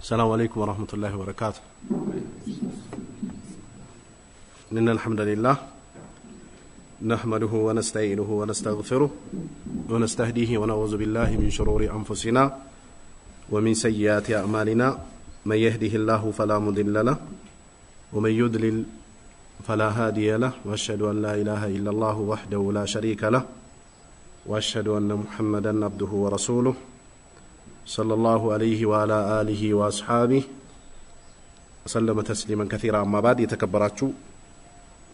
السلام عليكم ورحمة الله وبركاته. إن الحمد لله نحمده ونستعينه ونستغفره ونستهديه ونعوذ بالله من شرور أنفسنا ومن سيئات أعمالنا من يهده الله فلا مضل له ومن يضلل فلا هادي له وأشهد أن لا إله إلا الله وحده لا شريك له وأشهد أن محمدا عبده ورسوله صلى الله عليه وعلى آله وأصحابه وسلم تسليما كثيرا. أما بعد يتكبراتشو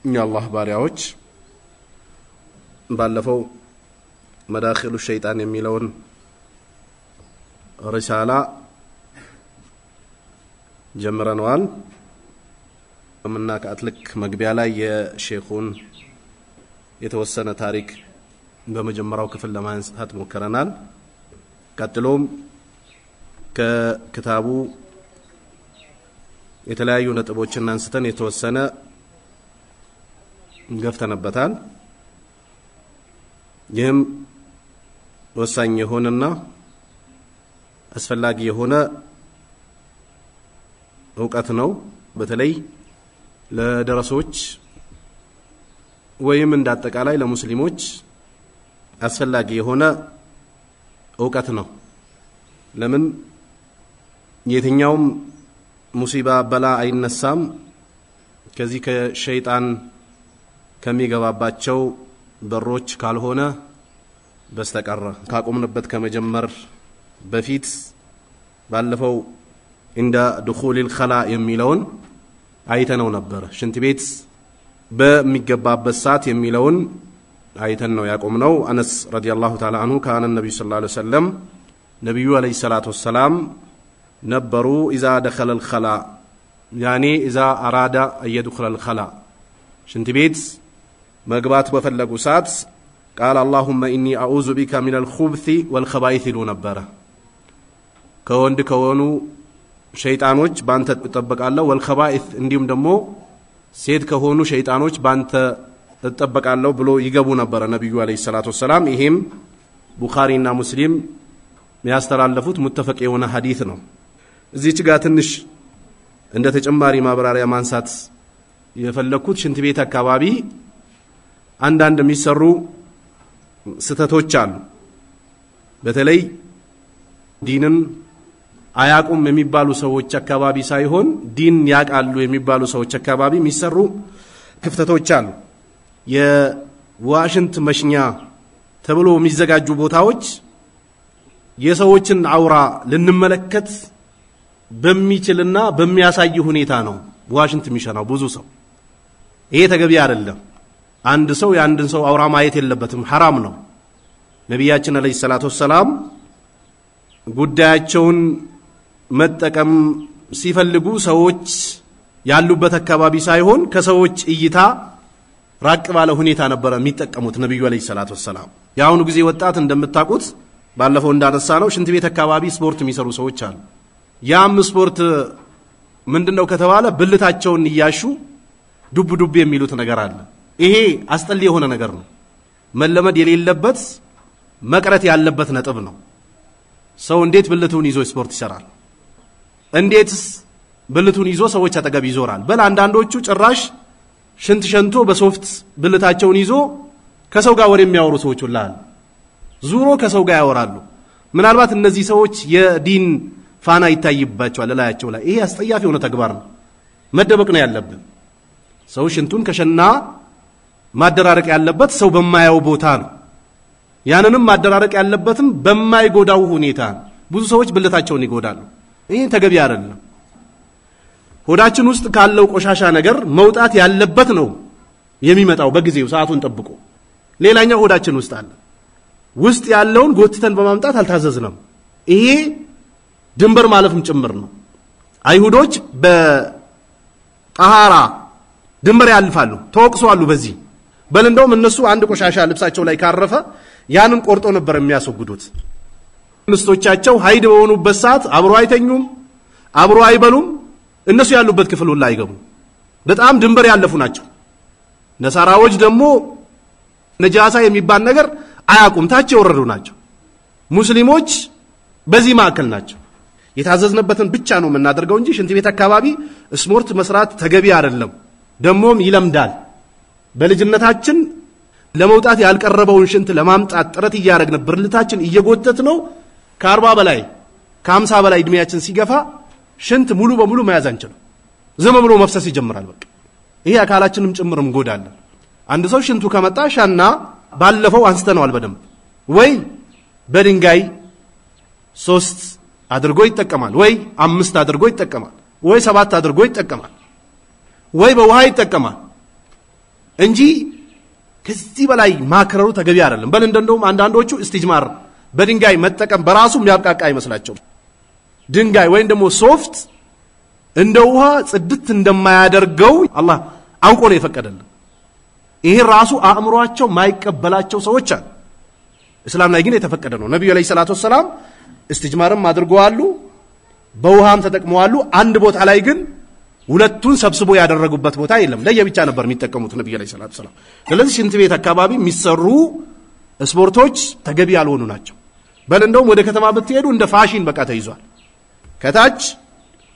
يا الله باريوش بالفو مداخل الشيطان يميلون رسالة جمرانوال ومنك أتلك مقبيالا يا شيخون يتوسن تاريخ بمجمراو كفل لما ينسحت مكرنال قتلوم ككتابو የተለያዩ ነጥቦችን አንስተን የተወሰነ ገፍተንበታል። ይህም ወሳኝ የሆነና አስፈላጊ የሆነ ዕውቀት ነው። በተለይ ለደረሶች ወይም እንዳጠቃላይ ለሙስሊሞች አስፈላጊ የሆነ ዕውቀት ነው። ለምን የትኛውም ሙሲባ በላ አይነሳም ከዚህ ከሸይጣን ከሚገባባቸው በሮች ካልሆነ በስተቀር። ካቆምንበት ከመጀመር በፊት ባለፈው እንደ دخول الخلاء የሚለውን አይተነው ነበር። ሽንት ቤት በሚገባበት ሰዓት የሚለውን አይተን ነው ያቆምነው። አነስ ረዲየላሁ ተዓላ አንሁ ካነ ነብዩ ሰለላሁ ዐለይሂ ወሰለም ነብዩ አለይሂ ሰላቱ ወሰላም ነበሩ اذا دخل الخلاء يعني اذا اراد ان يدخل الخلاء ሽንት ቤት መግባት በፈለጉ ሰዓት قال اللهم اني اعوذ بك من الخبث والخبائث ነበር። ከወንድ ከሆኑ ሸይጣኖች ባንተ ተጠበቃለሁ والخبائث እንዲሁም ደግሞ ሴት ከሆኑ ሸይጣኖች ባንተ ተጠበቃለሁ ብሎ ይገቡ ነበር ነብዩ አለይሂ ሰላቱ ወሰላም። ይሄም ቡኻሪና ሙስሊም ያስተላለፉት ሙተፈቅ የሆነ ሐዲስ ነው። እዚህ ጋር ትንሽ እንደ ተጨማሪ ማብራሪያ ማንሳት የፈለኩት ሽንት ቤት አካባቢ አንዳንድ የሚሰሩ ስተቶች አሉ። በተለይ ዲንን አያቁም የሚባሉ ሰዎች አካባቢ ሳይሆን ዲን ያቃሉ የሚባሉ ሰዎች አካባቢ የሚሰሩ ክፍተቶች አሉ። የዋሽንት መሽኛ ተብሎ የሚዘጋጁ ቦታዎች የሰዎችን አውራ ልንመለከት በሚችልና በሚያሳይ ሁኔታ ነው ዋሽንት የሚሸናው ብዙ ሰው። ይሄ ተገቢ አይደለም። አንድ ሰው ያንድን ሰው አውራ ማየት የለበትም፣ حرام ነው። ነብያችን አለይሂ ሰላቱ ወሰላም ጉዳያቸውን መጠቀም ሲፈልጉ ሰዎች ያሉበት አካባቢ ሳይሆን ከሰዎች እይታ ራቅ ባለ ሁኔታ ነበር የሚጠቀሙት ነብዩ አለይሂ ሰላቱ ወሰላም። ያሁኑ ጊዜ ወጣት እንደምታውቁት ባለፈው እንዳነሳ ነው ሽንት ቤት አካባቢ ስፖርት የሚሰሩ ሰዎች አሉ። ያም ስፖርት ምንድነው ከተባለ ብልታቸውን ይያሹ ዱብ ዱብ የሚሉት ነገር አለ። ይሄ አስጠሊ የሆነ ነገር ነው። መለመድ የሌለበት መቅረት ያለበት ነጥብ ነው። ሰው እንዴት ብልቱን ይዞ ስፖርት ይሰራል? እንዴትስ ብልቱን ይዞ ሰዎች አጠገብ ይዞራል? በል አንዳንዶቹ ጭራሽ ሽንት ሸንቶ በሶፍት ብልታቸውን ይዞ ከሰው ጋር ወሬ የሚያወሩ ሰዎች ሁሉ አሉ። ዙሮ ከሰው ጋር ያወራሉ። ምናልባት እነዚህ ሰዎች የዲን ፋና ይታይባቸዋል ላያቸው ላይ። ይሄ አስጠያፊ የሆነ ተግባር ነው። መደበቅ ነው ያለበት። ሰው ሽንቱን ከሸና ማደራረቅ ያለበት ሰው በማያው ቦታ ነው። ያንንም ማደራረቅ ያለበትም በማይጎዳው ሁኔታ ነው። ብዙ ሰዎች ብልታቸውን ይጎዳሉ። ይሄ ተገቢ አይደለም። ሆዳችን ውስጥ ካለው ቆሻሻ ነገር መውጣት ያለበት ነው የሚመጣው በጊዜው ሰዓቱን ጠብቆ። ሌላኛው ሆዳችን ውስጥ አለ። ውስጥ ያለውን ጎትተን በማምጣት አልታዘዝንም። ይሄ ድንበር ማለፍም ጭምር ነው። አይሁዶች በጣሃራ ድንበር ያልፋሉ፣ ተወቅሰዋሉ በዚህ። በል እንደውም እነሱ አንድ ቆሻሻ ልብሳቸው ላይ ካረፈ ያንን ቆርጦ ነበር የሚያስወግዱት። ምስቶቻቸው ሀይድ በሆኑበት ሰዓት አብሮ አይተኙም፣ አብሮ አይበሉም፣ እነሱ ያሉበት ክፍል ሁሉ አይገቡ። በጣም ድንበር ያለፉ ናቸው። ነሳራዎች ደግሞ ነጃሳ የሚባል ነገር አያቁም፣ ታች የወረዱ ናቸው። ሙስሊሞች በዚህ ማዕከል ናቸው። የታዘዝነበትን ብቻ ነው የምናደርገው እንጂ ሽንት ቤት አካባቢ ስፖርት መስራት ተገቢ አይደለም ደሞም ይለምዳል በልጅነታችን ለመውጣት ያልቀረበውን ሽንት ለማምጣት ጥረት ያያረግነ ብርልታችን እየጎተት ነው ከ40 በላይ ከ50 በላይ እድሜያችን ሲገፋ ሽንት ሙሉ በሙሉ መያዝ አንችልም ዝም ብሎ መፍሰስ ይጀምራል በቃ ይሄ አካላችንም ጭምርም ጎዳል አንድ ሰው ሽንቱ ከመጣ ሻና ባለፈው አንስተናል በደም ወይ በድንጋይ 3 አድርጎ ይተከማል ወይ 5 አድርጎ ይተከማል ወይ 7 አድርጎ ይተከማል ወይ በውሃ ይተከማል እንጂ ከዚህ በላይ ማክረሩ ተገቢ አይደለም በል እንደውም አንዳንዶቹ እስቲጅማር በድንጋይ መተከም በራሱ የሚያብቃቃ አይመስላቸው ድንጋይ ወይ ደግሞ ሶፍት እንደ ውሃ ጽድት እንደማያደርገው አላህ አውቆ ነው የፈቀደልን ይሄ ራሱ አእምሮአቸው ማይቀበላቸው ሰዎች አሉ እስላም ላይ ግን የተፈቀደ ነው ነብዩ አለይሂ ሰላቱ ወሰለም استجمارም አድርገዋሉ በውሃም ተጠቅመዋሉ አንድ ቦታ ላይ ግን ሁለቱን ሰብስቦ ያደረጉበት ቦታ የለም ለየብቻ ነበር የሚጠቀሙት ነብዩ አለይሂ ሰላቱ ወሰለም ስለዚህ ሽንት ቤት አካባቢ የሚሰሩ ስፖርቶች ተገቢ ያልሆኑ ናቸው በል እንደውም ወደ ከተማ ብትሄዱ እንደ ፋሽን በቃ ተይዟል ከታች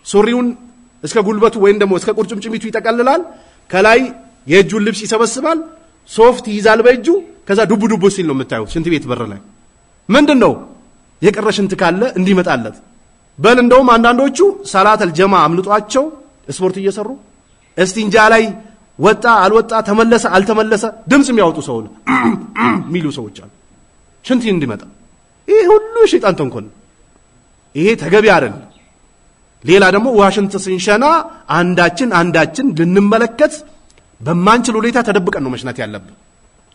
ሱሪውን እስከ ጉልበቱ ወይም ደግሞ እስከ ቁርጭምጭሚቱ ይጠቀልላል ከላይ የእጁን ልብስ ይሰበስባል ሶፍት ይዛል በእጁ ከዛ ዱብ ዱብ ሲል ነው የምታዩት ሽንት ቤት በር ላይ ምንድነው የቀረሽንት ካለ እንዲመጣለት በል እንደውም አንዳንዶቹ ሰላተል ጀማ አምልጧቸው ስፖርት እየሰሩ እስቲንጃ ላይ ወጣ አልወጣ ተመለሰ አልተመለሰ ድምጽ የሚያወጡ ሰው ሚሉ ሰዎች አሉ ሽንት እንዲመጣ ይሄ ሁሉ ሸይጣን ተንኮል ይሄ ተገቢ አይደለም ሌላ ደግሞ ዋሽንት ስንሸና አንዳችን ልንመለከት በማንችል ሁኔታ ተደብቀን ነው መሽናት ያለብን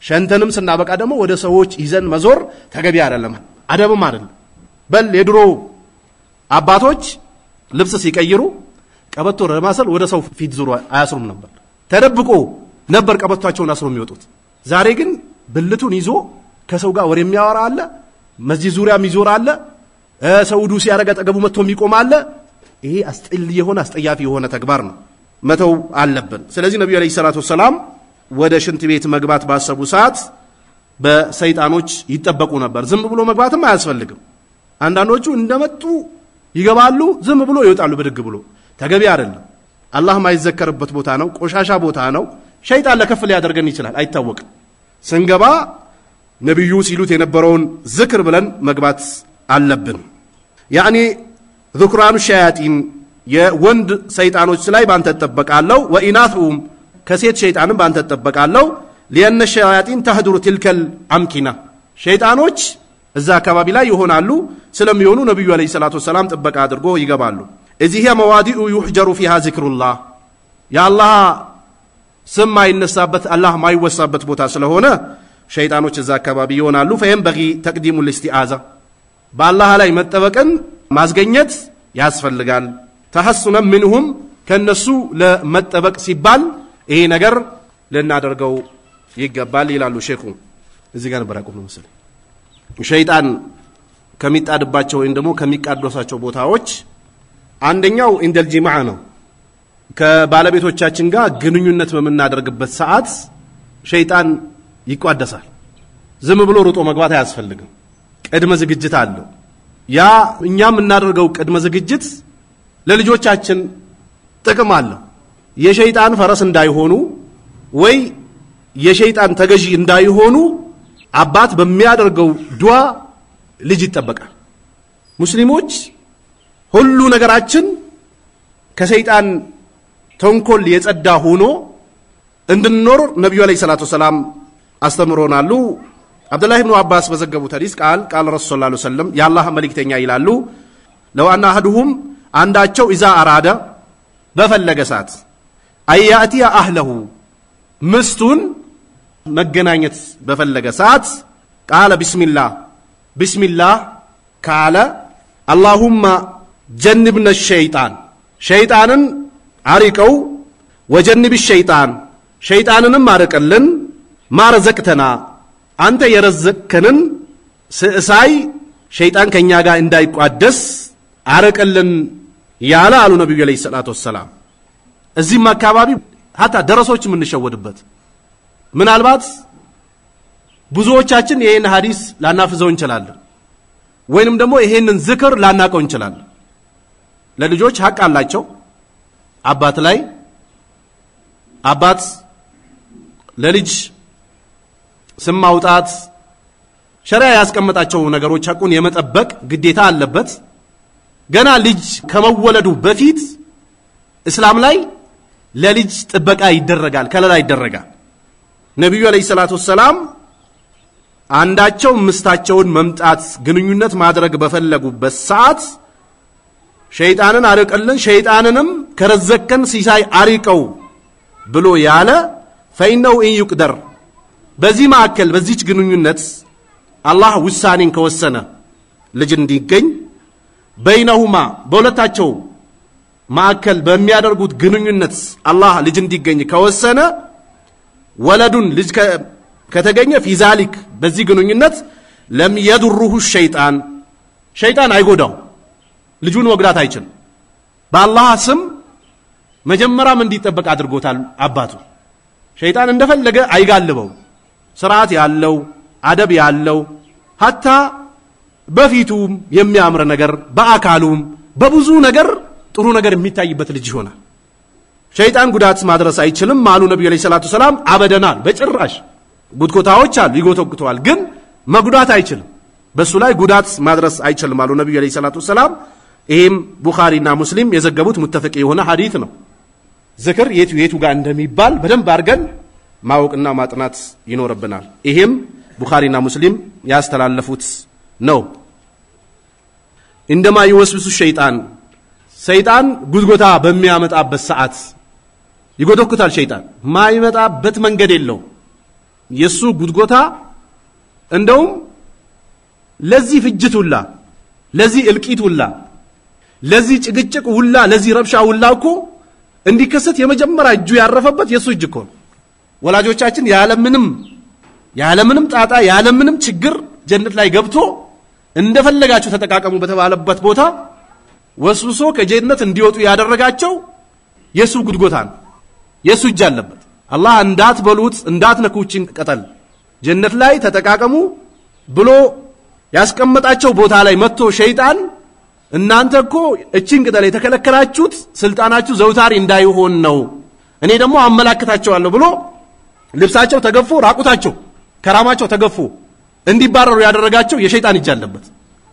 ሸንተንም ስናበቃ ደግሞ ወደ ሰዎች ይዘን መዞር ተገቢ አይደለም አደብም አይደለም በል የድሮ አባቶች ልብስ ሲቀይሩ ቀበቶ ለማሰል ወደ ሰው ፊት ዙሩ አያስሩም ነበር ተደብቆ ነበር ቀበቷቸውን አስሮ የሚወጡት ዛሬ ግን ብልቱን ይዞ ከሰው ጋር ወሬ የሚያወራ አለ መስጂድ ዙሪያ የሚዞር አለ ሰውዱ ሲያረጋ ጠገቡ መጥቶ የሚቆም አለ ይሄ አስጠያፊ የሆነ ተግባር ነው መተው አለብን ስለዚህ ነብዩ አለይሂ ሰላቱ ወሰለም ወደ ሽንት ቤት መግባት ባሰቡ ሰዓት በሰይጣኖች ይተበቁ ነበር ዝም ብሎ መግባትም አያስፈልግም አንዳንዶቹ እንደመጡ ይገባሉ ዝም ብሎ ይወጣሉ በድግ ብሎ ተገቢ አይደለም አላህ ማይዘከርበት ቦታ ነው ቆሻሻ ቦታ ነው ሸይጣን ለከፍል ያደርገን ይችላል አይታወቅም ስንገባ ነብዩ ሲሉት የነበረውን ዝክር ብለን መግባት አለብን ያኒ ذكران الشياطين የወንድ ሰይጣኖች ላይ ባንተ ተጠበቃለው ወኢናቱም ከሴት ሸይጣንም ባንተ ተጠበቃለው لان الشياطين تهدر تلك الامكنه ሸይጣኖች እዛ አካባቢ ላይ ይሆናሉ ስለሚሆኑ ነብዩ አለይሂ ሰላቱ ወሰለም ተጠበቃ አድርጎ ይገባሉ እዚህ የመዋዲኡ يحجر فيها ذكر الله ያ አላህ ስም ማይነሳበት አላህ ማይወሳበት ቦታ ስለሆነ ሸይጣኖች እዛ አካባቢ ይሆናሉ فينبغي تقديم الاستعاذه በአላህ ላይ መጠበቅን ማስገኘት ያስፈልጋል ተሐሱነን منهم ከነሱ ለመጠበቅ ሲባል ይሄ ነገር ለናደርገው ይገባል ይላሉ ሼኹ እዚህ ጋር በራቁ ነው መሰለኝ ሸይጣን ከሚጣድባቸው ወይም ደግሞ ከሚቃደሳቸው ቦታዎች አንደኛው እንደል ጂማዓ ነው ከባለቤቶቻችን ጋር ግንኙነት በመናደርግበት ሰዓት ሸይጣን ይቋደሳል ዝም ብሎ ሩጦ መግባት አያስፈልግም ቅድመ ዝግጅት አለው ያ እኛም እናደርገው ቅድመ ዝግጅት ለልጆቻችን ጥቅም አለው የሸይጣን ፈረስ እንዳይሆኑ ወይ የሸይጣን ተገዢ እንዳይሆኑ አባት በሚያደርገው ዱዓ ልጅ ይተበቃል ሙስሊሞች ሁሉ ነገራችን ከሸይጣን ተንኮል የጸዳ ሆኖ እንድንኖር ነብዩ አለይሂ ሰላቱ ወሰለም አስተምሮናሉ አብዱላህ ኢብኑ አባስ በዘገቡት ሐዲስ ቃል ረሱል ሰለላሁ ዐለይሂ ወሰለም ያላህ መልእክተኛ ይላሉ ለው አና አህዱሁም አንዳቸው ኢዛ አራዳ በፈለገ ሰዓት አያቲ አህለሁ ምስቱን መገናኘት በፈለገ ሰዓት ቃለ ቢስሚላህ ካለ اللهم جنبنا الشيطان شيطانن አሪቀው ወጀንብ الشيطان شيطانንም አርቀልን ማረዘቅተና አንተ የረዘቅከንን ስእሳይ ሸይጣን ከኛ ጋር እንዳይቋደስ አርቀልን ያለ አሉ ነብዩ አለይሂ ሰላቱ ወሰለም እዚህም አካባቢ hatta ደረሶች ምን እንሸወድበት ምናልባት ብዙዎቻችን ይሄን ሐዲስ ላናፍዘው እንችላለን ወይንም ደግሞ ይሄንን ዝክር ላናቀው እንችላለን ለልጆች ሐቅ አላቸው አባት ላይ አባት ለልጅ ስም ማውጣት ሸሪዓ ያስቀመጣቸው ነገሮች ሐቁን የመጠበቅ ግዴታ አለበት ገና ልጅ ከመወለዱ በፊት እስላም ላይ ለልጅ ጥበቃ ይደረጋል ከለላ ይደረጋል ነብዩ አለይሂ ሰላቱ ሰላም አንዳቸው ምስታቸውን መምጣት ግንኙነት ማድረግ በፈለጉበት ሰዓት ሸይጣንን አርቀልን ሸይጣንንም ከረዘከን ሲሳይ አሪቀው ብሎ ያለ ፈኢነሁ ኢን ይቅደር በዚህ ማዕከል በዚች ግንኙነት አላህ ውሳኔን ከወሰነ ልጅ እንዲገኝ በይነሁማ በሁለታቸው ማዕከል በሚያደርጉት ግንኙነት አላህ ልጅ እንዲገኝ ከወሰነ ወለዱን ልጅ ከተገኘ ፊዛሊክ በዚህ ግንኙነት ለም يضره ሸይጣን አይጎዳው ልጁን ወግዳት አይችልም በአላህ ስም መጀመሪያም እንዲጠበቅ አድርጎታል አባቱ ሸይጣን እንደፈለገ አይጋልበው ስርዓት ያለው አደብ ያለው hatta በፊቱም የሚያምር ነገር በአካሉም በብዙ ነገር ጥሩ ነገር የሚታይበት ልጅ ይሆናል ሸይጣን ጉዳት ማድረስ አይችልም ማሉ ነብዩ አለይሂ ሰላቱ ሰላም አበደናል በጭራሽ ጉድኮታዎች አሉ ይጎተጉተዋል ግን መጉዳት አይችልም በሱ ላይ ጉዳት ማድረስ አይችልም ማሉ ነብዩ አለይሂ ሰላቱ ሰላም ይሄም ቡኻሪና ሙስሊም የዘገቡት ሙተፈቅ የሆነ ሐዲስ ነው ዝክር የቱ ጋር እንደሚባል በደንብ አድርገን ማወቅና ማጥናት ይኖርብናል ይሄም ቡኻሪና ሙስሊም ያስተላለፉት ነው እንደማ ይወስብሱ ሸይጣን ጉድጎታ በሚያመጣበት ሰዓት ይጎተኩታል ሸይጣን ማይመጣበት መንገድ የለው የሱ ጉድጎታ እንደውም ለዚህ ፍጅቱላ ለዚህ እልቂቱላ ለዚህ ጭቅጭቅ ሁላ ለዚህ ረብሻ ሁላ እኮ እንዲከሰት የመጀመሪያ እጁ ያረፈበት የሱ እጅ እኮ ወላጆቻችን ያለምንም ጣጣ ያለምንም ችግር ጀነት ላይ ገብቶ እንደፈለጋቸው ተጠቃቀሙ በተባለበት ቦታ ወስብሶ ከጀነት እንዲወጡ ያደረጋቸው የሱ ጉድጎታ ነው የሱ እጅ አለበት አላህ እንዳትበሉት እንዳትነኩችን ቀጠል ጀነት ላይ ተጠቃቀሙ ብሎ ያስቀመጣቸው ቦታ ላይ መጥቶ ሸይጣን እናንተ እኮ እቺን ቅጠል የተከለከላችሁት ስልጣናችሁ ዘውታሪ እንዳይሆን ነው እኔ ደግሞ አመላክታቸዋለሁ ብሎ ልብሳቸው ተገፎ ራቁታቸው ከራማቸው ተገፎ እንዲባረሩ ያደረጋቸው የሸይጣን እጅ አለበት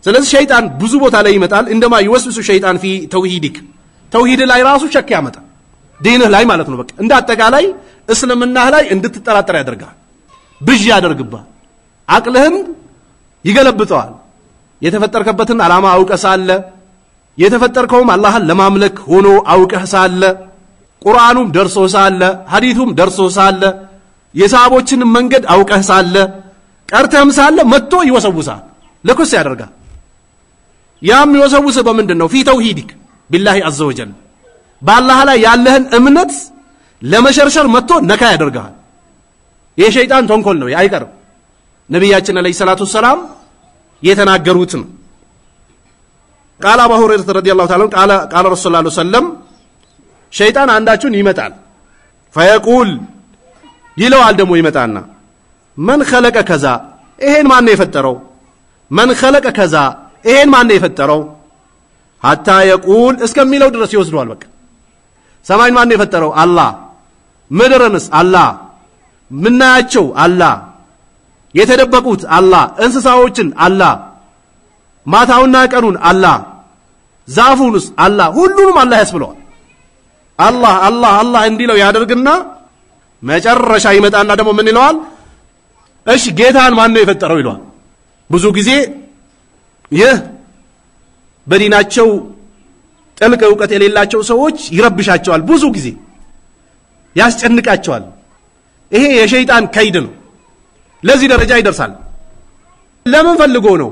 ስለዚህ ሸይጣን ብዙ ቦታ ላይ ይመጣል እንደማ ይወስብሱ ሸይጣን ፊ ተውሂድክ ተውሂድ ላይ ራሱ ሸክ ያመጣ ዲንህ ላይ ማለት ነው በቃ እንደ አጠቃላይ እስልምናህ ላይ እንድትጠራጠር ያደርጋል ብዥ ያደርግባል አቅልህን ይገለብጠዋል የተፈጠርከበትን ዓላማ አውቀህ ሳለ የተፈጠርከውም አላህን ለማምለክ ሆኖ አውቀህ ሳለ ቁርአኑም ደርሶ ሳለ ሐዲሱም ደርሶ ሳለ የሳቦችን መንገድ አውቀህ ሳለ ቀርተህም ሳለ መጥቶ ይወሰውሳል ለኩስ ያደርጋል ያም ይወሰውስ በምንድነው ፊ ተውሂድክ ቢላሂ አዘ ወጀል በአላህ ላይ ያለህን እምነት ለመሸርሸር መጥቶ ነካ ያደርጋል የሸይጣን ተንኮል ነው አይቀርም ነብያችን አለይሂ ሰላቱ ሰላም የተናገሩት ነው ቃል አቡ ሁረይራ ረዲየላሁ ተዓላ ቃል ረሱላህ ሰለላሁ ዐለይሂ ወሰለም ሸይጣን አንዳችሁን ይመጣል ፈየቁል ይለዋል ደግሞ ይመጣና من خلق كذا ይሄን ማን ነው የፈጠረው من خلق كذا ይሄን ማን ነው የፈጠረው حتى يقول እስከሚለው ድረስ ይወስደዋል በቃ ሰማይን ማን ነው የፈጠረው አላህ ምድርንስ አላህ ምናያቸው አላህ የተደበቁት አላህ እንስሳዎችን አላህ ማታውና ቀኑን አላህ ዛፉንስ አላህ ሁሉንም አላህ ያስብለዋል አላህ እንዲለው ያደርግና መጨረሻ ይመጣና ደግሞ ምን ይለዋል እሺ ጌታን ማን ነው የፈጠረው ይለዋል ብዙ ጊዜ ይህ በዲናቸው ጥልቅ ዕውቀት የሌላቸው ሰዎች ይረብሻቸዋል ብዙ ጊዜ ያስጨንቃቸዋል ይሄ የሸይጣን ከይድ ነው ለዚህ ደረጃ ይደርሳል ለምን ፈልጎ ነው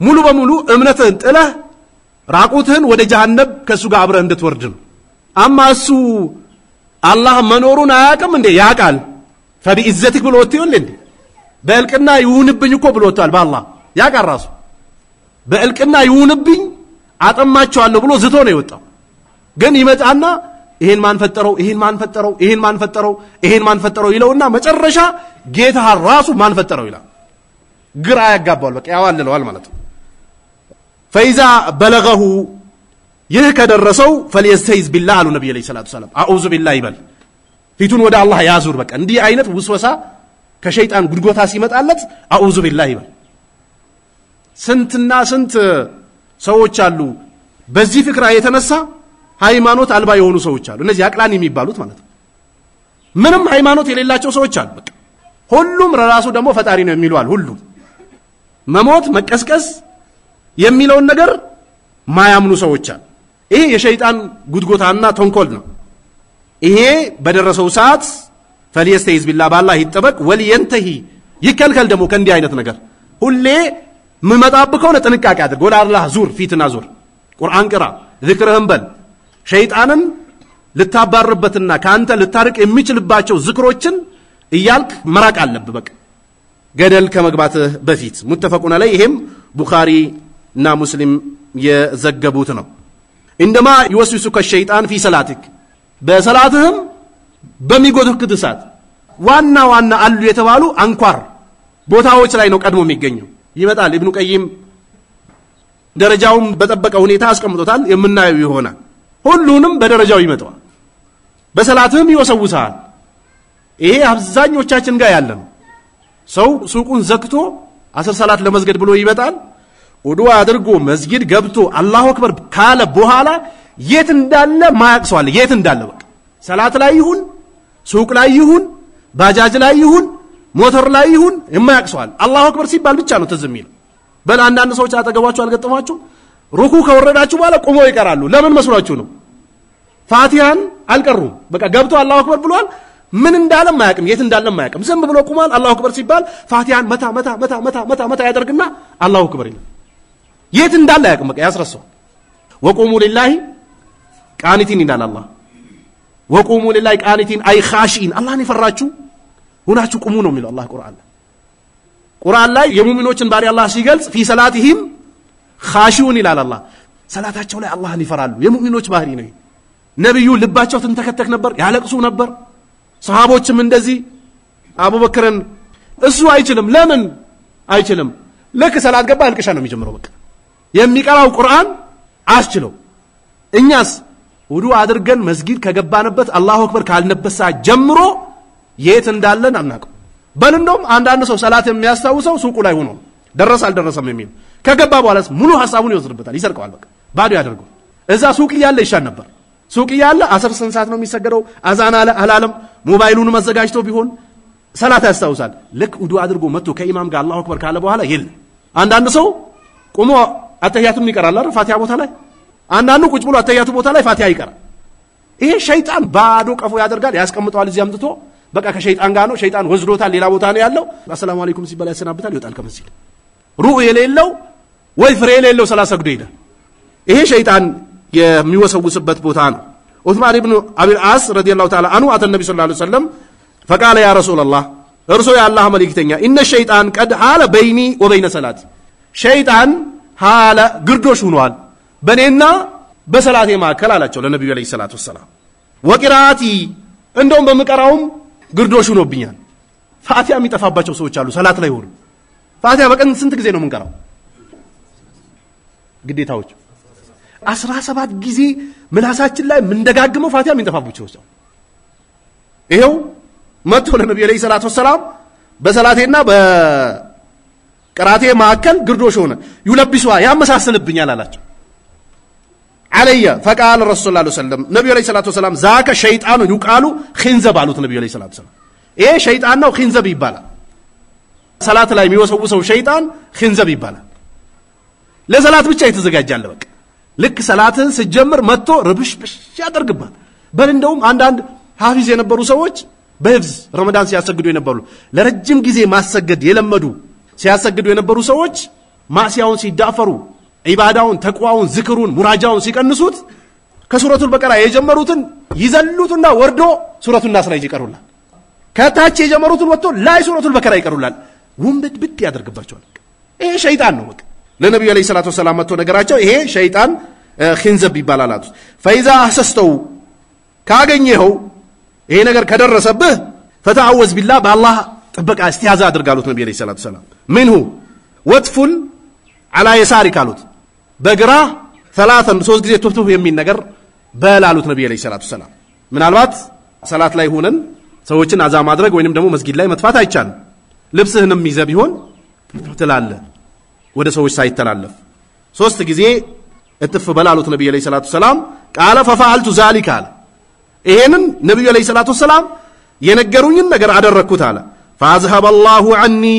ሙሉ በሙሉ እምነትን ጥለህ ራቁትህን ወደ ጀሃነም ከሱ ጋር አብረህ እንድትወርድ ነው አማሱ አላህ መኖሩን አያውቅም እንዴ ያውቃል ፈቢኢዘቲክ ብሎ ወጥቷል እንዴ በእልቅና ይሁንብኝ እኮ ብሎታል በአላህ ያውቃል ራሱ በእልቅና ይሁንብኝ አጠማቸዋለሁ ብሎ ዝቶ ነው የወጣው ግን ይመጣና ይሄን ማን ፈጠረው ይለውና መጨረሻ ጌታ ራሱ ማን ፈጠረው ይላል ግራ ያጋባል በቃ ያዋልለዋል ማለት ነው فاذا بلغه ይህ ከደረሰው فليستعذ بالله አሉ ነብዩ ሰለላሁ ዐለይሂ ወሰለም አዑዙ ቢላህ ይበል ፊቱን ወደ አላህ ያዙር በቃ እንዲህ አይነት ውስወሳ ከሸይጣን ጉድጎታ ሲመጣለት አዑዙ ቢላህ ይበል ስንትና ስንት ሰዎች አሉ በዚህ ፍቅራ የተነሳ ሃይማኖት አልባ የሆኑ ሰዎች አሉ እነዚህ አቅላን የሚባሉት ማለት ነው ምንም ሃይማኖት የሌላቸው ሰዎች አሉ በቃ ሁሉም ራሱ ደግሞ ፈጣሪ ነው የሚሉአል ሁሉም መሞት መቀስቀስ የሚለው ነገር ማያምኑ ሰዎች አሉ ይሄ የሸይጣን ጉድጎታና ተንኮል ነው ይሄ በደረሰው ሰዓት فليستعذ بالله بالله ይጠበቅ ወልየንተሂ ይከልከል ደግሞ ከእንዲህ አይነት ነገር ሁሌ መመጣብከው ለጥንቃቄ አድርግ ወላ አላህ ዙር ፊትና ዙር ቁርአን ቅራ ذክርህን በል ሸይጣንን ልታባርበትና ካንተ ልታርቅ የሚችልባቸው ዝክሮችን እያልክ መራቅ አለብህ በቃ ገደል ከመግባትህ በፊት ሙተፈቁን ላይ ይሄም ቡኻሪ እና ሙስሊም የዘገቡት ነው እንደማ ይወስዊሱከ ሸይጣን في صلاتك በሰላትህም በሚጎትክት ሰዓት ዋና ዋና አሉ የተባሉ አንኳር ቦታዎች ላይ ነው ቀድሞ የሚገኘው ይመጣል ኢብኑ ቀይም ደረጃውን በጠበቀ ሁኔታ አስቀምጦታል የምናየው ይሆናል ሁሉንም በደረጃው ይመጣል በሰላትህም ይወሰውሳል ይሄ አብዛኞቻችን ጋር ያለ ነው ሰው ሱቁን ዘግቶ 10 ሰላት ለመስገድ ብሎ ይመጣል ውዱ አድርጎ መስጊድ ገብቶ አላሁ አክበር ካለ በኋላ የት እንዳለ ማያቅሰዋል የት እንዳለ በቃ ሰላት ላይ ይሁን ሱቅ ላይ ይሁን ባጃጅ ላይ ይሁን ሞተር ላይ ይሁን የማያቅሰዋል አላሁ አክበር ሲባል ብቻ ነው ተዘሚል በል አንዳንድ ሰዎች አጠገባቸው አልገጠማቸው ሩኩ ከወረዳችሁ በኋላ ቆመው ይቀራሉ ለምን መስሏችሁ ነው ፋቲሃን አልቀሩም በቃ ገብቶ አላሁ አክበር ብሏል ምን እንዳለ ማያቅም የት እንዳለ ማያቅም ዝም ብሎ ቆሟል አላሁ አክበር ሲባል ፋቲሃን መታ ያደርግና አላሁ አክበር ይላል የት እንዳለ ያቅም በቃ ያስረሳው ወቁሙ ሊላሂ ቃኒቲን ይላል አላህ ወቁሙ ሊላሂ ቃኒቲን አይ ኻሺን አላህን ይፈራችሁ ሁናችሁ ቁሙ ነው የሚለው አላህ ቁርአን ላይ የሙእሚኖችን ባሪ አላህ ሲገልጽ في صلاتهم خاشعون ይላል አላህ ሰላታቸው ላይ አላህን ይፈራሉ የሙእሚኖች ባህሪ ነው ነብዩ ልባቸው ተንተከተክ ነበር ያለቅሱ ነበር ሰሃቦችም እንደዚህ አቡበክርን እሱ አይችልም ለምን አይችልም ለክ ሰላት ገባ አልቅሻ ነው የሚጀምረው በቃ የሚቀራው ቁርአን አስችለው እኛስ ውዱ አድርገን መስጊድ ከገባንበት አላሁ አክበር ካልነበሳ ጀምሮ የት እንዳለን አናውቀው በልንዶም አንዳንድ ሰው ሰላት የሚያስታውሰው ሱቁ ላይ ሆኖ ደረሰ አልደረሰም የሚል ከገባ በኋላስ ሙሉ ሐሳቡን ይወስድበታል ይሰርቀዋል በቃ ባዶ ያደርገው እዛ ሱቅ ያለ ይሻል ነበር ሱቅ ያለ 10 ሰዓት ነው የሚሰገደው አዛን አላለም ሞባይሉን መዘጋጅቶ ቢሆን ሰላት ያስታውሳል ልክ ውዱ አድርጎ መጥቶ ከኢማም ጋር አላሁ አክበር ካለ በኋላ ይል አንዳንድ ሰው ቆሞ አተያቱን ይቀራል አይደል ፋቲሃ ቦታ ላይ አንዳንዱ ቁጭ ብሎ አተያቱ ቦታ ላይ ፋቲሃ ይቀራል ይሄ ሸይጣን ባዶ ቀፎ ያደርጋል ያስቀምጣል እዚህ አምጥቶ በቃ ከሸይጣን ጋር ነው ሸይጣን ወዝዶታል ሌላ ቦታ ነው ያለው አሰላሙ አለይኩም ሲባል ያሰናብታል ይወጣል ከመስጊድ ሩእ የሌለው ወይ ፍሬ የሌለው ሰላት ሰግዶ ይላል ይሄ ሸይጣን የሚወሰውስበት ቦታ ነው ዑስማን ኢብኑ አቢል አስ ረዲየላሁ ተዓላ አንሁ አተ ነብዩ ሰለላሁ ዐለይሂ ወሰለም فقال يا رسول الله እርሶ የአላህ መልእክተኛ ኢነ ሸይጣን ቀድ ሐለ በይኒ ወበይነ ሰላት ሸይጣን ሐለ ግርዶሽ ሆኗል በኔና በሰላቴ ማከል አላቸው ለነብዩ አለይሂ ሰላቱ ወሰለም ወቂራቲ እንደውም በመቀራውም ግርዶሽ ሆኖብኛል ፋቲሃ የሚጠፋባቸው ሰዎች አሉ ሰላት ላይ ሆኑ ፋቲሃ በቀን ስንት ጊዜ ነው የምንቀራው ግዴታዎች 17 ጊዜ ምላሳችን ላይ ምንደጋግመው ፋቲሃ የሚጠፋባቸው ሰዎች ይሄው መጥቶ ለነብዩ አለይሂ ሰላቱ ወሰለም በሰላቴና በቀራቴ ማከል ግርዶሽ ሆነ ይለብሱዋ ያመሳስልብኛል አላቸው عليا فقال الرسول صلى الله عليه وسلم نبي عليه الصلاه والسلام ذاك شيطان يقال خنزب قالوا النبي عليه الصلاه والسلام ايه شيطان ነው خنزب ይባላል ሰላት ላይ የሚወሰውሰው ሸይጣን خنزب ይባላል ለሰላት ብቻ የተዘጋጃለ በቃ ልክ ሰላትን ሲጀምር መጥቶ ርብሽብሽ ያደርግባል በል እንደውም አንዳንድ ሐፊዝ የነበሩ ሰዎች በህፍዝ ረመዳን ሲያሰግዱ የነበሩ ለረጅም ጊዜ ማሰገድ የለመዱ ሲያሰግዱ የነበሩ ሰዎች ማሲያውን ሲዳፈሩ ኢባዳውን ተቅዋውን ዝክሩን ሙራጃውን ሲቀንሱት ከሱረቱል በቀራ የጀመሩትን ይዘሉትና ወርዶ ሱረቱን ናስ ላይ ይቀሩላል ከታች የጀመሩትን ወጥቶ ላይ ሱረቱል በቀራ ይቀሩላል ወንበድ ብድ ያደርግባቸዋል ይሄ ሸይጣን ነው በቃ ለነብዩ አለይሂ ሰላቱ ወሰለም መጥቶ ነገራቸው ይሄ ሸይጣን خنزب ይባላል አሉት فاذا احسستው ካገኘው ይሄ ነገር ከደረሰብህ فتعوذ بالله بالله ጥበቃ እስቲያዛ አድርጋሉት ነብዩ አለይሂ ሰላቱ ወሰለም منه وتفل على يسارك አሉት በግራ ثلاثا ሶስት ጊዜ ቱፍቱፍ የሚል ነገር በላሉት ነብዩ አለይሂ ሰላቱ ሰላም ምናልባት ሰላት ላይ ሆነን ሰዎችን አዛ ማድረግ ወይንም ደግሞ መስጊድ ላይ መጥፋት አይቻልም ልብስህንም ይዘህ ቢሆን ትላለህ ወደ ሰዎች ሳይተላለፍ ሶስት ጊዜ እጥፍ በላሉት ነብዩ አለይሂ ሰላቱ ሰላም ቃለ ففعلت ذلك አለ ይሄንን ነብዩ አለይሂ ሰላቱ ሰላም የነገሩኝን ነገር አደረኩት አለ فاذهب الله عني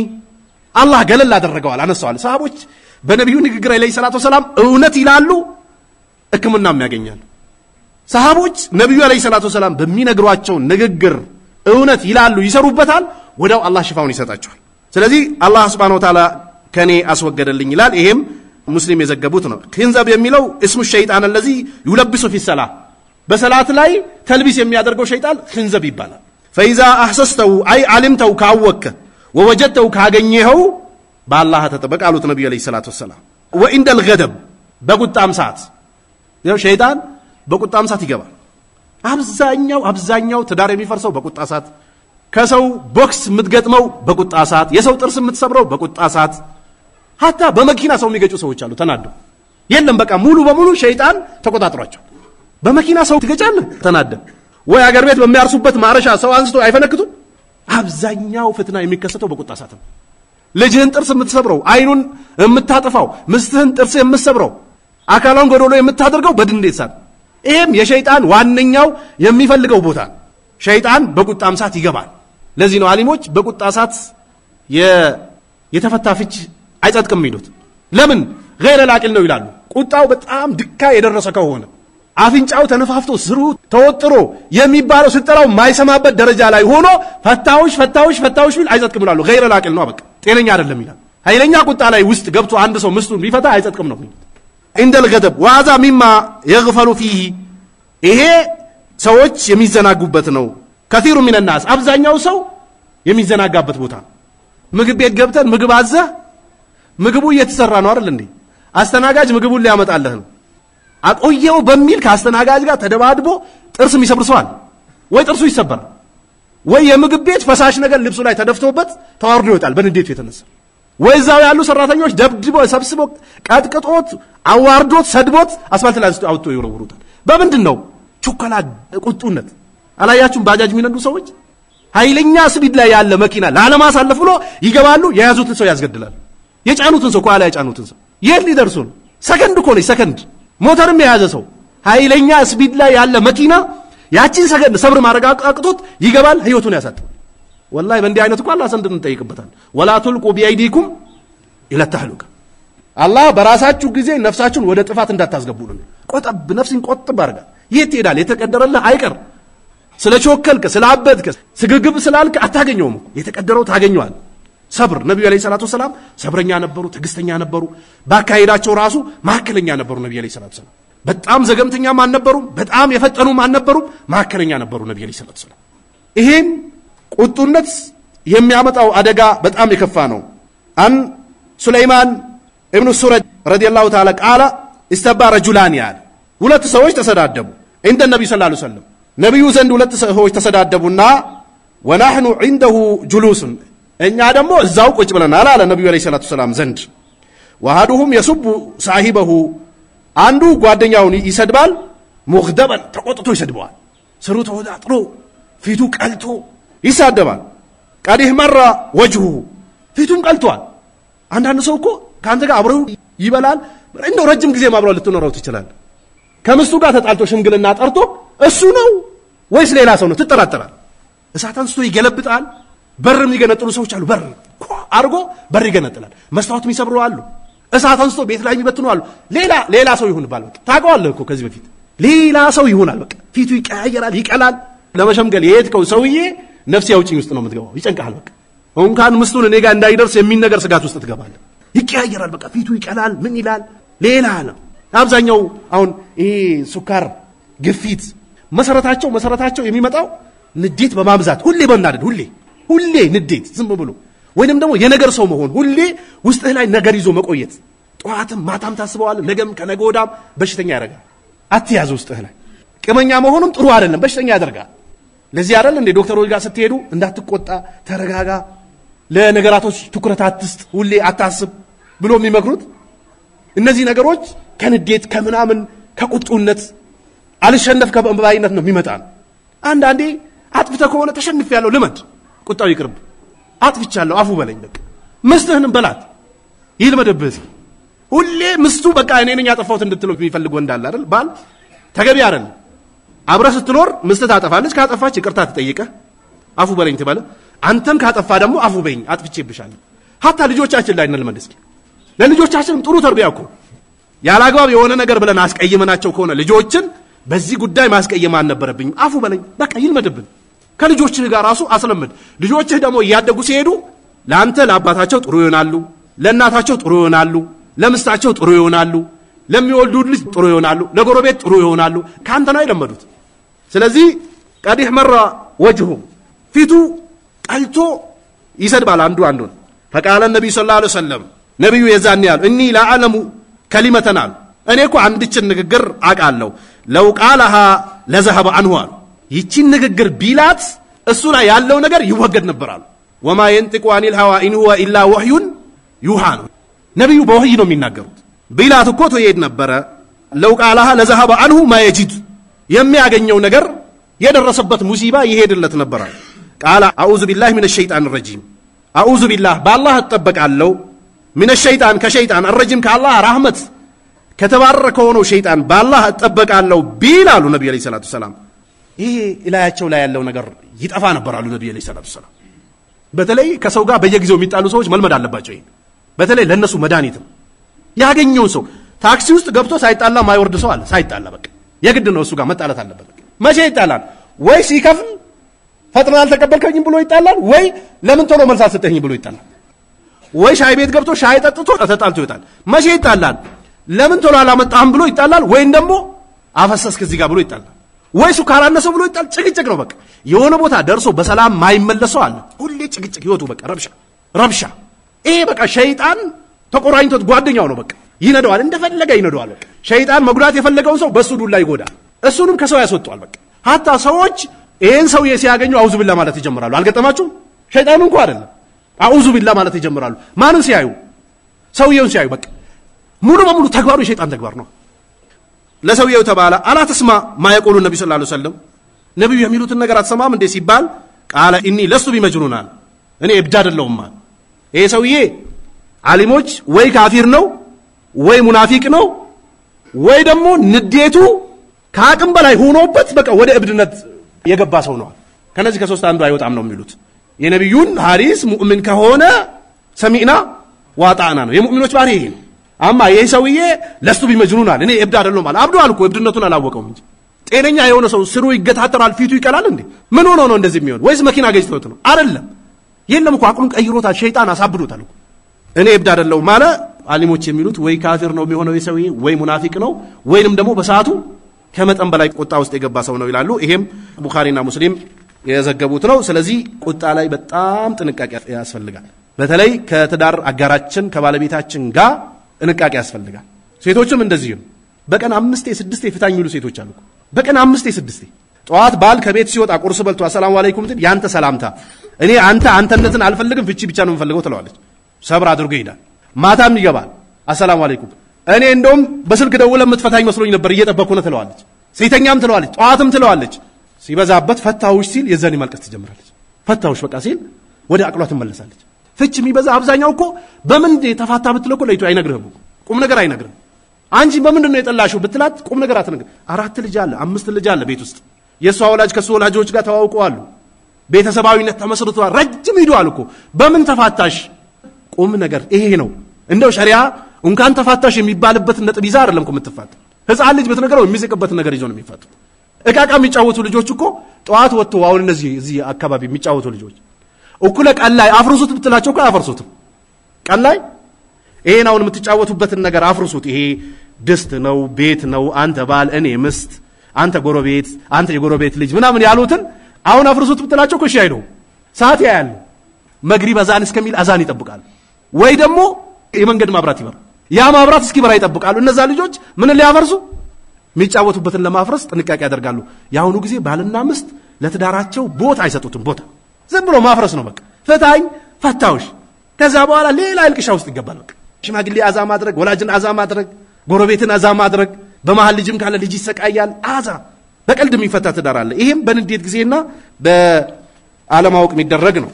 አላህ ገለል አደረገዋል አነሳዋል ሰሃቦች በነብዩ ንግግር አለይሂ ሰላቱ ሰላም እውነት ይላሉ እክምናም ያገኛሉ ሰሃቦች ነብዩ አለይሂ ሰላቱ ሰላም በሚነግሯቸው ንግግር እውነት ይላሉ ይሰሩበታል ወዳው አላህ ሽፋውን ይሰጣቸዋል ስለዚህ አላህ Subhanahu Wa Ta'ala ከኔ አስወገደልኝ ይላል ይሄም ሙስሊም የዘገቡት ነው ኺንዘብ የሚለው اسم الشيطان الذي يلبس في الصلاه በሰላት ላይ ተልቢስ የሚያደርገው ሸይጣን ኺንዘብ ይባላል فاذا احسسته اي علمته ካወከ ووجدته ካገኘኸው በአላህ ተጠበቅ አሉት ነብዩ አለይሂ ሰላቱ ሰላም وعند الغضب በቁጣም ሰዓት ያው ሸይጣን በቁጣም ሰዓት ይገባል አብዛኛው ትዳር የሚፈርሰው በቁጣ ሰዓት ከሰው ቦክስ ምትገጥመው በቁጣ ሰዓት የሰው ጥርስ ምትሰብረው በቁጣ ሰዓት hatta በመኪና ሰው የሚገጩ ሰዎች አሉ ተናደው የለም በቃ ሙሉ በሙሉ ሸይጣን ተቆጣጥሯቸው በመኪና ሰው ትገጫለህ ተናደ ወይ አገር ቤት በሚያርሱበት ማረሻ ሰው አንስቶ አይፈነክቱ አብዛኛው ፍትና የሚከሰተው በቁጣ ሰዓት ነው ልጅህን ጥርስ የምትሰብረው አይኑን የምታጠፋው ምስትህን ጥርስ የምትሰብረው አካላውን ጎዶሎ የምታደርገው በድንዴት ሰዓት ይሄም የሸይጣን ዋነኛው የሚፈልገው ቦታ ሸይጣን በቁጣም ሰዓት ይገባል ለዚህ ነው አሊሞች በቁጣ ሰዓት የተፈታፍች አይጸድቅም ይሉት ለምን غير ላቂል ነው ይላሉ ቁጣው በጣም ድካ የደረሰ ከሆነ አፍንጫው ተነፋፍቶ ስሩ ተወጥሮ የሚባለው ስጠራው ማይሰማበት ደረጃ ላይ ሆኖ ፈታውሽ ቢል አይጸድቅም ይላሉ غير ላቂል ነው በቃ ጤነኛ አይደለም ይላል ኃይለኛ ቁጣ ላይ ውስጥ ገብቶ አንድ ሰው ምስቱን ቢፈታ አይጸድቅም ነው عند الغضب وهذا مما يغفل فيه ይሄ ሰዎች የሚዘናጉበት ነው كثير من الناس አብዛኛው ሰው የሚዘናጋበት ቦታ ምግብ ቤት ገብተን ምግብ አዘህ ምግቡ እየተሰራ ነው አይደል እንዴ አስተናጋጅ ምግቡን ሊያመጣልህ ነው አቆየው በሚል ካስተናጋጅ ጋር ተደባድቦ ጥርስ የሚሰብርሰዋል ወይ ጥርሱ ይሰበራል ወይ የምግብ ቤት ፈሳሽ ነገር ልብሱ ላይ ተደፍቶበት ተዋርዶ ይወጣል በንዴቱ የተነሳ ወይዛው ያሉ ሰራተኞች ደብድበው ሰብስበው ቀጥቅጦት አዋርዶት ሰድቦት አስፋልት ላይ አውጥቶ ይወረውሩታል በምንድነው ቹከላ ቁጡነት አላያችሁም ባጃጅ የሚነዱ ሰዎች ኃይለኛ ስፒድ ላይ ያለ መኪና ላለማሳለፍ ብሎ ይገባሉ የያዙትን ሰው ያስገድላሉ የጫኑትን ሰው ቋላ የጫኑትን ሰው የት ሊደርሱ ነው ሰከንድ እኮ ነው ሰከንድ ሞተርም የያዘ ሰው ኃይለኛ ስፒድ ላይ ያለ መኪና ያቺን ሰከንድ ሰብር ማረጋጋጥቶት ይገባል ህይወቱን ያሳጣል والله በእንዲህ አይነት እኮ አላህ ዘንድ እንጠይቅበታል ولا تلقوا بايديكم الى التهلكه አላህ በራሳችሁ ጊዜ ነፍሳችሁን ወደ ጥፋት እንዳታስገቡ ነው ቆጠብ ነፍስን ቆጥብ አርጋ የት ይሄዳል የተቀደረልህ አይቀር ስለቾከልከ ስላበድከ ስግግብ ስላልከ አታገኘውም የተቀደረው ታገኘዋል ሰብር ነብዩ አለይሂ ሰላቱ ሰላም ሰብረኛ ነበሩ ትግስተኛ ነበሩ ባካይዳቸው ራሱ ማከለኛ ነበሩ ነብዩ አለይሂ ሰላቱ ሰላም በጣም ዘገምተኛ ማን ነበሩ በጣም የፈጠኑ ማን ነበሩ ማከለኛ ነበሩ ነብዩ አለይሂ ሰላቱ ሰላም ይሄን ቁጡነት የሚያመጣው አደጋ በጣም የከፋ ነው አን ሱለይማን ኢብኑ ሱረጅ ረዲየላሁ ተዓላ ቃለ استبى رجلان ያለ ሁለት ሰዎች ተሰዳደቡ እንደ ነብዩ ሰለላሁ ዐለይሂ ወሰለም ነብዩ ዘንድ ሁለት ሰዎች ተሰዳደቡና ونحن عنده جلوس እኛ ደግሞ እዛው ቁጭ ብለናል አለ ነብዩ አለይሂ ሰላቱ ሰላም ዘንድ وهادهم يسب صاحبه አንዱ ጓደኛውን ይሰድባል ሙግደበን ተቆጥቶ ይሰድባል ስሩ ተወዳጥሮ ፊቱ ቀልቶ ይሳደባል ቀዲህ መራ ወጅሁ ፊቱም ቀልቷል አንዳንድ ሰው እኮ ካንተ ጋር አብረው ይበላል እንደው ረጅም ጊዜ ማብራው ልትኖረው ትችላል ከምስቱ ጋር ተጣልቶ ሽምግልና ጠርቶ እሱ ነው ወይስ ሌላ ሰው ነው ትጠራጠራል እሳት አንስቶ ይገለብጣል በርም ይገነጥሉ ሰዎች አሉ በር አርጎ በር ይገነጥላል መስታወት የሚሰብሩ አሉ እሳት አንስቶ ቤት ላይ የሚበትኑ አሉ ሌላ ሰው ይሁን ባል በቃ ታውቀዋለህ እኮ ከዚህ በፊት ሌላ ሰው ይሆናል በቃ ፊቱ ይቀያየራል ይቀላል ለመሸምገል የሄድከው ሰውዬ ነፍስ ያውጪኝ ውስጥ ነው የምትገባው ይጨንቃል በቃ እንኳን ምስቱን እኔ ጋር እንዳይደርስ የሚነገር ስጋት ውስጥ ትገባለህ ይቀያየራል በቃ ፊቱ ይቀላል ምን ይላል ሌላ ነው አብዛኛው አሁን ይሄ ሱካር ግፊት መሰረታቸው የሚመጣው ንዴት በማብዛት ሁሌ በእናደድ ሁሌ ንዴት ዝም ብሎ ወይንም ደግሞ የነገር ሰው መሆን ሁሌ ውስጥህ ላይ ነገር ይዞ መቆየት ጧትም ማታም ታስበዋለህ ነገም ከነገ ወዳም በሽተኛ ያደርጋል አትያዝ ውስጥህ ላይ ቅመኛ መሆኑም ጥሩ አይደለም በሽተኛ ያደርጋል ለዚህ አይደል እንደ ዶክተሮች ጋር ስትሄዱ እንዳትቆጣ ተረጋጋ ለነገራቶች ትኩረት አትስጥ ሁሌ አታስብ ብሎ የሚመክሩት እነዚህ ነገሮች ከንዴት ከምናምን ከቁጡነት አልሸነፍ ከባይነት ነው የሚመጣው አንዳንዴ አጥፍተ ከሆነ ተሸንፍ ያለው ልመድ ቁጣው ይቅርብ አጥፍቻለሁ አፉ በለኝ በቃ ምስትህንም በላት ይልመደብህ ሁሌ ምስቱ በቃ እኔ ነኝ ያጠፋሁት እንድትለው የሚፈልግ ወንድ አለ አይደል ባል ተገቢ አይደል አብረህ ስትኖር ምስት ታጠፋለች ካጠፋች ይቅርታ ትጠይቀህ አፉ በለኝ ትባለ አንተም ካጠፋ ደግሞ አፉ በኝ አጥፍቼብሻለሁ hatta ልጆቻችን ላይ እንልመድ እስኪ ለልጆቻችን ጥሩ ተርቢያ እኮ ያላግባብ የሆነ ነገር ብለን አስቀይመናቸው ከሆነ ልጆችን በዚህ ጉዳይ ማስቀየም አልነበረብኝም አፉ በለኝ በቃ ይልመድብን ከልጆችህ ጋር ራሱ አስለምድ ልጆችህ ደግሞ ያደጉ ሲሄዱ ለአንተ ለአባታቸው ጥሩ ይሆናሉ ለእናታቸው ጥሩ ይሆናሉ ለምስታቸው ጥሩ ይሆናሉ ለሚወልዱት ልጅ ጥሩ ይሆናሉ ለጎረቤት ጥሩ ይሆናሉ ካንተ ነው የለመዱት ስለዚህ ቀዲህ መራ ወጅሁ ፊቱ ቀልቶ ይሰድባል አንዱን فقال النبي صلى الله عليه وسلم ነብዩ የዛን ያሉ እኒ ላዓለሙ ከሊመተናል እኔ እኮ አንድችን ንግግር አቃለው ለው ቃለሃ ለዘሀበ አንሁ ይቺን ንግግር ቢላት እሱ ላይ ያለው ነገር ይወገድ ነበራል ወማ ينطق عن الهوى ان هو الا وحي يوحى ነብዩ በወህይ ነው የሚናገሩት ቢላት እኮ ተይድ ነበር ለው ቃለሃ ለዘሀበ አንሁ ما يجد የሚያገኘው ነገር የደረሰበት ሙሲባ ይሄድለት ነበራል ቃል አዑዙ ቢላሂ ሚነ ሸይጣን الرجيم አዑዙ ቢላህ በአላህ ተጠበቃለሁ من الشيطان كشيطان الرجيم كالله رحمت ከተባረከ ሆኖ ሸይጣን በአላህ ተጠበቃለሁ ቢላሉ ነብዩ አለይሂ ሰላቱ ሰላም ይሄ ኢላያቸው ላይ ያለው ነገር ይጠፋ ነበርአሉ ነብዩ አለይሂ ሰላቱ ሰላም በተለይ ከሰው ጋር በየጊዜው የሚጣሉ ሰዎች መልመድ አለባቸው ይሄ በተለይ ለነሱ መድኃኒት ያገኘው ሰው ታክሲ ውስጥ ገብቶ ሳይጣላ ማይወርድ ሰው አለ ሳይጣላ በቃ የግድ ነው እሱ ጋር መጣላት አለበት መቼ ይጣላል ወይ ሲከፍል ፈጥነህ አልተቀበልከኝም ብሎ ይጣላል ወይ ለምን ቶሎ መልስ አልሰጠኸኝም ብሎ ይጣላል ወይ ሻይ ቤት ገብቶ ሻይ ጠጥቶ ተጣልቶ ይጣላል መቼ ይጣላል ለምን ቶሎ አላመጣህም ብሎ ይጣላል ወይ ደግሞ አፈሰስክ እዚህ ጋር ብሎ ይጣላል ወይ ሱካር አነሰው ብሎ ይጣል ጭቅጭቅ ነው በቃ የሆነ ቦታ ደርሶ በሰላም ማይመለሰው አለ ሁሌ ጭቅጭቅ ይወጡ በቃ ረብሻ ይሄ በቃ ሸይጣን ተቆራኝቶት ጓደኛው ነው በቃ ይነደዋል እንደፈለገ ይነደዋል በቃ ሸይጣን መጉዳት የፈለገውን ሰው በሱ ዱላ ይጎዳል እሱንም ከሰው ያስወጣዋል በቃ hatta ሰዎች ይሄን ሰው ሲያገኙ አውዙ ቢላህ ማለት ይጀምራሉ አልገጠማችሁ ሸይጣኑ እንኳን አይደለም አውዙ ቢላህ ማለት ይጀምራሉ ማንን ሲያዩ ሰውየውን ሲያዩ በቃ ሙሉ በሙሉ ተግባሩ የሸይጣን ተግባር ነው ለሰውየው ተባለ አላ ተስማ ማይቆሉ ነብዩ ሰለላሁ ዐለይሂ ወሰለም ነብዩ የሚሉትን ነገር አትሰማም እንዴ ሲባል ቃለ ኢኒ ለስቱ ቢመጅኑናል እኔ እብድ አይደለሁም ይሄ ሰውዬ ዓሊሞች ወይ ካፊር ነው ወይ ሙናፊቅ ነው ወይ ደግሞ ንዴቱ ከአቅም በላይ ሆኖበት በቃ ወደ እብድነት የገባ ሰው ነው ከነዚህ ከሶስት አንዱ አይወጣም ነው የሚሉት የነብዩን ሐዲስ ሙእምን ከሆነ ሰሚዕና ዋጣና ነው የሙእሚኖች ባህሪ ይሄ ነው አማ ይሄ ሰውዬ ለስቱ ቢመጅኑናል እኔ እብድ አይደለሁም ማለት አብዱአል እኮ እብድነቱን አላወቀውም እንጂ ጤነኛ የሆነ ሰው ስሩ ይገታተራል ፊቱ ይቀላል እንዴ ምን ሆኖ ነው እንደዚህ የሚሆን ወይስ መኪና ገጭቶት ነው አይደለም የለም እኮ አቅሉን ቀይሮታል ሸይጣን አሳብዶታል እኮ እኔ እብድ አይደለሁም ማለት ዓሊሞች የሚሉት ወይ ካፊር ነው የሚሆነው የሰውዬ ወይ ሙናፊቅ ነው ወይንም ደግሞ በሰዓቱ ከመጠን በላይ ቁጣ ውስጥ የገባ ሰው ነው ይላሉ ይሄም ቡኻሪና ሙስሊም የዘገቡት ነው ስለዚህ ቁጣ ላይ በጣም ጥንቃቄ ያስፈልጋል በተለይ ከትዳር አጋራችን ከባለቤታችን ጋር ጥንቃቄ ያስፈልጋል ሴቶችም እንደዚህ ነው በቀን 5-6 ፍታኝ ይሉ ሴቶች አሉ በቀን 5-6 ጧት ባል ከቤት ሲወጣ ቁርስ በልቶ አሰላሙ አለይኩም እንት ያንተ ሰላምታ እኔ አንተነትን አልፈልግም ፍቺ ብቻ ነው የምፈልገው ትለዋለች ሰብር አድርጎ ይሄዳል ማታም ይገባል አሰላሙ አለይኩም እኔ እንደውም በስልክ ደውለ የምትፈታኝ መስሎኝ ነበር እየጠበቅኩ ነው ትለዋለች ሴተኛም ትለዋለች ጧትም ትለዋለች ሲበዛበት ፈታውሽ ሲል የዘኒ ማልቀስ ትጀምራለች ፈታውሽ በቃ ሲል ወደ አቅሏ ትመለሳለች ፍቺ የሚበዛ አብዛኛው እኮ በምን ተፋታ ብትለኮ ለይቶ አይነግርህም ቁም ነገር አይነግርህም አንቺ በምንድን ነው የጠላሽው ብትላት ቁም ነገር አትነግር 4 ልጅ አለ 5 ልጅ አለ ቤት ውስጥ የሷ ወላጅ ከሱ ወላጆች ጋር ተዋውቀዋል ቤተሰባዊነት ተመስርቷል ረጅም ሂዷል እኮ በምን ተፋታሽ ቁም ነገር ይሄ ነው እንደው ሸሪዓ እንኳን ተፋታሽ የሚባልበት ነጥብ ይዛ አይደለም እኮ የምትፋታ ህፃን ልጅ በተነገረው የሚስቅበት ነገር ይዞ ነው የሚፋቱ እቃቃ የሚጫወቱ ልጆች እኮ ጧት ወጥተው አሁን እዚህ አካባቢ የሚጫወቱ ልጆች እኩለ ቀን ላይ አፍርሱት ብትላቸው እኮ አያፈርሱትም ቀን ላይ ይሄን አሁን የምትጫወቱበትን ነገር አፍርሱት ይሄ ድስት ነው ቤት ነው አንተ ባል እኔ ምስት አንተ ጎረቤት አንተ የጎረቤት ልጅ ምናምን ያሉትን አሁን አፍርሱት ብትላቸው እኮ እሺ አይሉ ሰዓት ያያሉ መግሪብ አዛን እስከሚል አዛን ይጠብቃሉ ወይ ደግሞ የመንገድ ማብራት ይበራ ያ ማብራት እስኪበራ ይጠብቃሉ እነዛ ልጆች ምን ሊያፈርሱ የሚጫወቱበትን ለማፍረስ ጥንቃቄ ያደርጋሉ ያሁኑ ጊዜ ባልና ምስት ለትዳራቸው ቦታ አይሰጡትም ቦታ ዝም ብሎ ማፍረስ ነው በቃ ፈታኝ ፈታውሽ ከዛ በኋላ ሌላ እልቅሻ ውስጥ ይገባል በቃ ሽማግሌ አዛ ማድረግ ወላጅን አዛ ማድረግ ጎረቤትን አዛ ማድረግ በመሃል ልጅም ካለ ልጅ ይሰቃያል አዛ በቀልድ የሚፈታ ትዳር አለ ይሄም በንዴት ጊዜና በአለማወቅ የሚደረግ ነው